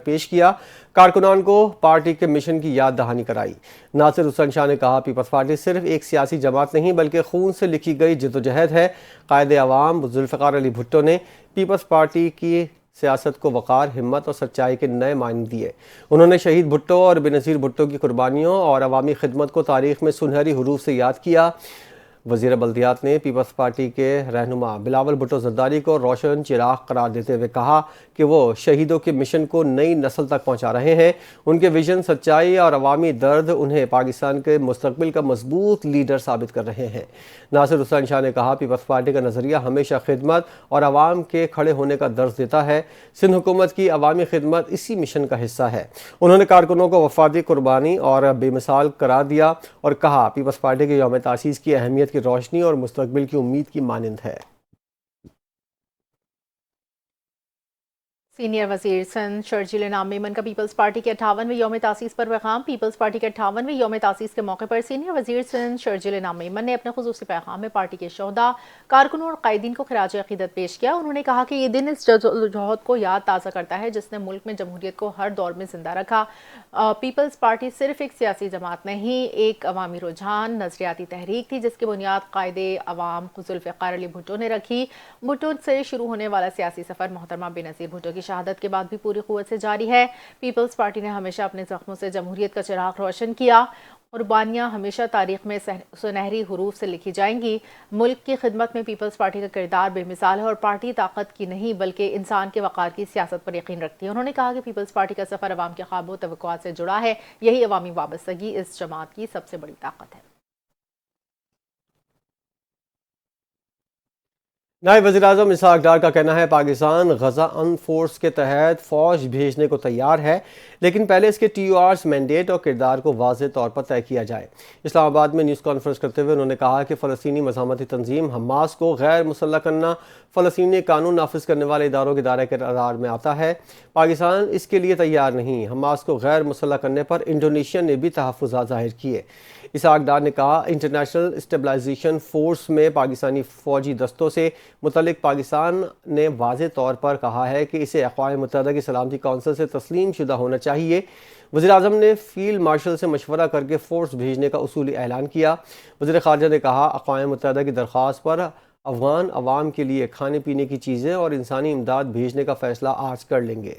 پیش کیا، کارکنان کو پارٹی کے مشن کی یاد دہانی کرائی۔ ناصر حسین شاہ نے کہا پیپلز پارٹی صرف ایک سیاسی جماعت نہیں بلکہ خون سے لکھی گئی جدوجہد ہے۔ قائد عوام ذوالفقار علی بھٹو نے پیپلز پارٹی کی سیاست کو وقار، ہمت اور سچائی کے نئے معنی دیے۔ انہوں نے شہید بھٹو اور بے نظیر بھٹو کی قربانیوں اور عوامی خدمت کو تاریخ میں سنہری حروف سے یاد کیا۔ وزیر بلدیات نے پیپلز پارٹی کے رہنما بلاول بھٹو زرداری کو روشن چراغ قرار دیتے ہوئے کہا کہ وہ شہیدوں کے مشن کو نئی نسل تک پہنچا رہے ہیں۔ ان کے ویژن، سچائی اور عوامی درد انہیں پاکستان کے مستقبل کا مضبوط لیڈر ثابت کر رہے ہیں۔ ناصر حسین شاہ نے کہا پیپلز پارٹی کا نظریہ ہمیشہ خدمت اور عوام کے کھڑے ہونے کا درس دیتا ہے۔ سندھ حکومت کی عوامی خدمت اسی مشن کا حصہ ہے۔ انہوں نے کارکنوں کو وفاداری، قربانی اور بے مثال قرار دیا اور کہا پیپلز پارٹی کے یوم تاسیس کی اہمیت کی روشنی اور مستقبل کی امید کی مانند ہے۔ سینئر وزیر سندھ شرجیل انعام میمن کا پیپلز پارٹی کے 58ویں یوم تاسیس پر پیغام۔ پیپلز پارٹی کے 58ویں یوم تاسیس کے موقع پر سینئر وزیر سندھ شرجیل انعام میمن نے اپنے خصوصی پیغام میں پارٹی کے شہداء، کارکنوں اور قائدین کو خراج عقیدت پیش کیا۔ انہوں نے کہا کہ یہ دن اس جدوجہد کو یاد تازہ کرتا ہے جس نے ملک میں جمہوریت کو ہر دور میں زندہ رکھا۔ پیپلز پارٹی صرف ایک سیاسی جماعت نہیں، ایک عوامی رجحان، نظریاتی تحریک تھی جس کی بنیاد قائد عوام ذوالفقار علی بھٹو نے رکھی۔ بھٹو سے شروع ہونے والا سیاسی سفر محترمہ بے نظیر بھٹو کی شہادت کے بعد بھی پوری قوت سے جاری ہے۔ پیپلز پارٹی نے ہمیشہ اپنے زخموں سے جمہوریت کا چراغ روشن کیا۔ قربانیاں ہمیشہ تاریخ میں سنہری حروف سے لکھی جائیں گی۔ ملک کی خدمت میں پیپلز پارٹی کا کردار بے مثال ہے اور پارٹی طاقت کی نہیں بلکہ انسان کے وقار کی سیاست پر یقین رکھتی ہے۔ انہوں نے کہا کہ پیپلز پارٹی کا سفر عوام کے خواب و توقعات سے جڑا ہے۔ یہی عوامی وابستگی اس جماعت کی سب سے بڑی طاقت ہے۔ نائب وزیر اعظم اسحاق ڈار کا کہنا ہے پاکستان غزہ ان فورس کے تحت فوج بھیجنے کو تیار ہے، لیکن پہلے اس کے ٹی او آرز مینڈیٹ اور کردار کو واضح طور پر طے کیا جائے۔ اسلام آباد میں نیوز کانفرنس کرتے ہوئے انہوں نے کہا کہ فلسطینی مزاحمتی تنظیم حماس کو غیر مسلح کرنا فلسطینی قانون نافذ کرنے والے اداروں کے دائرۂ کار میں آتا ہے۔ پاکستان اس کے لیے تیار نہیں۔ حماس کو غیر مسلح کرنے پر انڈونیشیا نے بھی تحفظات ظاہر کیے۔ اسحاق ڈار نے کہا انٹرنیشنل اسٹیبلائزیشن فورس میں پاکستانی فوجی دستوں سے متعلق پاکستان نے واضح طور پر کہا ہے کہ اسے اقوام متحدہ کی سلامتی کونسل سے تسلیم شدہ ہونا چاہیے۔ وزیر اعظم نے فیلڈ مارشل سے مشورہ کر کے فورس بھیجنے کا اصولی اعلان کیا۔ وزیر خارجہ نے کہا اقوام متحدہ کی درخواست پر افغان عوام کے لیے کھانے پینے کی چیزیں اور انسانی امداد بھیجنے کا فیصلہ آج کر لیں گے۔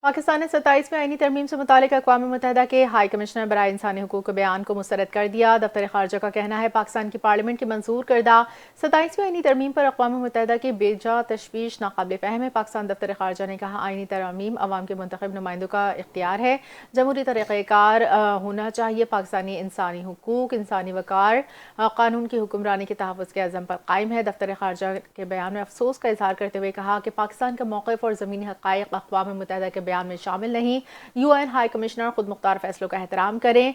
پاکستان نے 27ویں آئینی ترمیم سے متعلق اقوام متحدہ کے ہائی کمشنر برائے انسانی حقوق کے بیان کو مسترد کر دیا۔ دفتر خارجہ کا کہنا ہے پاکستان کی پارلیمنٹ کی منظور کردہ 27ویں آئینی ترمیم پر اقوام متحدہ کی بے جا تشویش ناقابل فہم ہے۔ پاکستان دفتر خارجہ نے کہا آئینی ترمیم عوام کے منتخب نمائندوں کا اختیار ہے، جمہوری طریقہ کار ہونا چاہیے۔ پاکستانی انسانی حقوق، انسانی وقار، قانون کی حکمرانی کے تحفظ کے عزم پر قائم ہے۔ دفتر خارجہ کے بیان میں افسوس کا اظہار کرتے ہوئے کہا کہ پاکستان کا موقف اور زمینی حقائق اقوام متحدہ کے بیان میں شامل نہیں۔ یو این ہائی کمشنر خود مختار فیصلوں کا احترام کریں،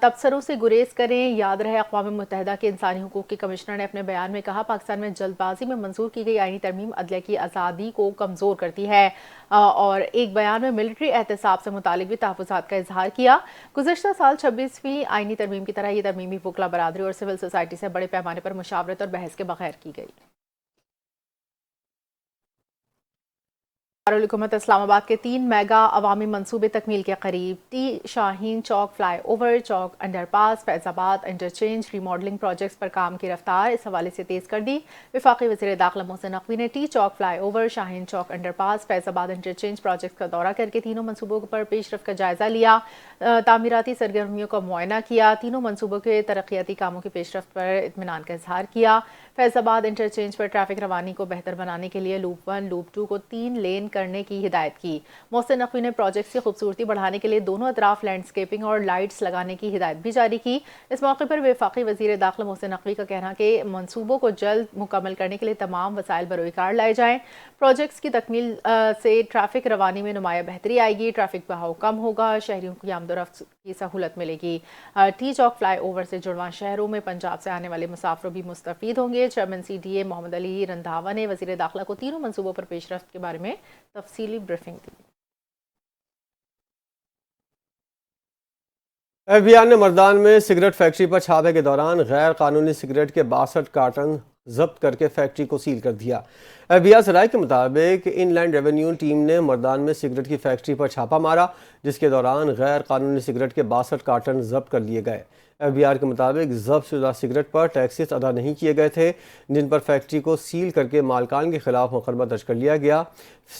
تبصروں سے گریز کریں۔ یاد رہے اقوام متحدہ کے انسانی حقوق کے کمشنر نے اپنے بیان میں کہا پاکستان میں جلد بازی میں منظور کی گئی آئینی ترمیم عدلیہ کی آزادی کو کمزور کرتی ہے، اور ایک بیان میں ملٹری احتساب سے متعلق بھی تحفظات کا اظہار کیا۔ گزشتہ سال 26ویں آئینی ترمیم کی طرح یہ ترمیم بھی وکلا برادری اور سول سوسائٹی سے بڑے پیمانے پر مشاورت اور بحث کے بغیر کی گئی۔ دارالحکومت اسلام آباد کے 3 میگا عوامی منصوبے تکمیل کے قریب۔ ٹی شاہین چوک فلائی اوور، چوک انڈر پاس، فیض آباد انٹرچینج ری ماڈلنگ پروجیکٹس پر کام کی رفتار اس حوالے سے تیز کر دی۔ وفاقی وزیر داخلہ محسن نقوی نے ٹی چوک فلائی اوور، شاہین چوک انڈر پاس، فیض آباد انٹرچینج پروجیکٹس کا دورہ کر کے تینوں منصوبوں پر پیش رفت کا جائزہ لیا، تعمیراتی سرگرمیوں کا معائنہ کیا، تینوں منصوبوں کے ترقیاتی کاموں کی پیش رفت پر اطمینان کا اظہار کیا۔ فیض آباد انٹرچینج پر ٹریفک روانی کو بہتر بنانے کے لیے لوپ 1 لوپ 2 کو 3 لین کرنے کی ہدایت کی۔ محسن نقوی نے پروجیکٹس کی خوبصورتی بڑھانے کے لیے دونوں اطراف لینڈسکیپنگ اور لائٹس لگانے کی ہدایت بھی جاری کی۔ اس موقع پر وفاقی وزیر داخلہ محسن نقوی کا کہنا کہ منصوبوں کو جلد مکمل کرنے کے لیے تمام وسائل بروئے کار لائے جائیں۔ پروجیکٹس کی تکمیل سے ٹریفک روانی میں نمایاں بہتری آئے گی، ٹریفک بہاؤ کم ہوگا، شہریوں کی آمد و رفت کی سہولت ملے گی۔ ٹی چوک فلائی اوور سے جڑواں شہروں میں پنجاب سے آنے والے مسافر بھی مستفید ہوں گے۔ چیئرمین سی ڈی اے محمد علی رندھاوا نے وزیر داخلہ کو تینوں منصوبوں پر پیش رفت کے بارے میں تفصیلی بریفنگ دی۔ ایف بی آر نے مردان میں سگریٹ فیکٹری پر چھاپے کے دوران غیر قانونی سگریٹ کے 62 کارٹن ضبط کر کے فیکٹری کو سیل کر دیا۔ FBI سرائے کے مطابق ان لینڈ ریونیو ٹیم نے مردان میں سگریٹ کی فیکٹری پر چھاپہ مارا، جس کے دوران غیر قانونی سگریٹ کے 62 کارٹن ضبط کر لیے گئے۔ FBI کے مطابق ضبط شدہ سگریٹ پر ٹیکسز ادا نہیں کیے گئے تھے، جن پر فیکٹری کو سیل کر کے مالکان کے خلاف مقدمہ درج کر لیا گیا۔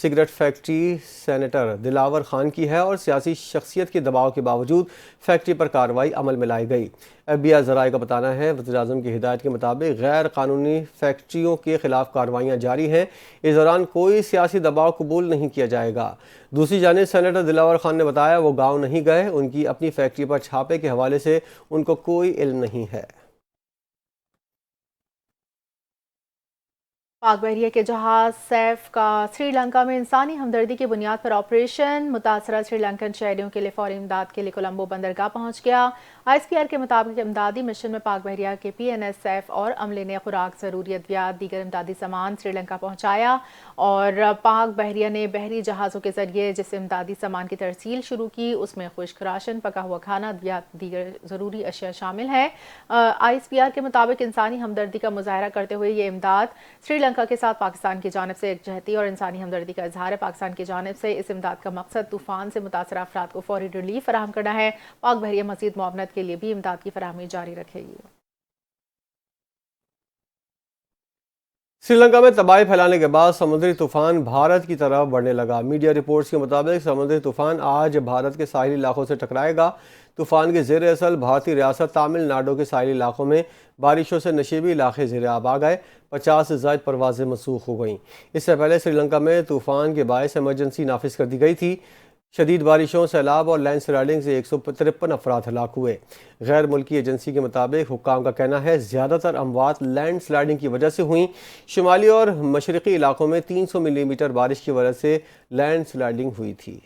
Cigarette factory senator Dilawar Khan کی ہے اور سیاسی شخصیت کے دباؤ کے باوجود فیکٹری پر کارروائی عمل میں لائی گئی۔ FBI ذرائع کا بتانا ہے وزیراعظم کی ہدایت کے مطابق غیر قانونی فیکٹریوں کے خلاف کارروائیاں جاری ہیں، اس دوران کوئی سیاسی دباؤ قبول نہیں کیا جائے گا۔ دوسری جانب سینیٹر دلاور خان نے بتایا وہ گاؤں نہیں گئے، ان کی اپنی فیکٹری پر چھاپے کے حوالے سے ان کو کوئی علم نہیں ہے۔ پاک بحریہ کے جہاز سیف کا سری لنکا میں انسانی ہمدردی کی بنیاد پر آپریشن، متاثرہ سری لنکن شہریوں کے لیے فوری امداد کے لیے کولمبو بندرگاہ پہنچ گیا۔ ISPR کے مطابق امدادی مشن میں پاک بحریہ کے PNS سیف اور عملے نے خوراک، ضروری ادویات، دیگر امدادی سامان سری لنکا پہنچایا، اور پاک بحریہ نے بحری جہازوں کے ذریعے جس امدادی سامان کی ترسیل شروع کی اس میں خشک راشن، پکا ہوا کھانا، ادویات، دیگر ضروری اشیاء شامل ہیں۔ ISPR کے مطابق انسانی ہمدردی کا مظاہرہ کرتے ہوئے یہ امداد سری لنکا کے ساتھ پاکستان کی جانب سے یکجہتی اور انسانی ہمدردی کا اظہار ہے۔ پاکستان کی جانب سے اس امداد کا مقصد طوفان سے متاثرہ افراد کو فوری ریلیف فراہم کرنا ہے۔ پاک بحریہ مزید معاونت کے لیے بھی امداد کی فراہمی جاری رکھے گی۔ سری لنکا میں تباہی پھیلانے کے بعد سمندری طوفان بھارت کی طرف بڑھنے لگا۔ میڈیا رپورٹس کے مطابق سمندری طوفان آج بھارت کے ساحلی علاقوں سے ٹکرائے گا۔ طوفان کے زیر اثر بھارتی ریاست تامل ناڈو کے ساحلی علاقوں میں بارشوں سے نشیبی علاقے زیر آب آ گئے، 50 سے زائد پروازیں منسوخ ہو گئیں۔ اس سے پہلے سری لنکا میں طوفان کے باعث ایمرجنسی نافذ کر دی گئی تھی۔ شدید بارشوں، سیلاب اور لینڈ سلائڈنگ سے 153 افراد ہلاک ہوئے۔ غیر ملکی ایجنسی کے مطابق حکام کا کہنا ہے زیادہ تر اموات لینڈ سلائڈنگ کی وجہ سے ہوئیں۔ شمالی اور مشرقی علاقوں میں 300 ملی میٹر بارش کی وجہ سے لینڈ سلائڈنگ ہوئی تھی۔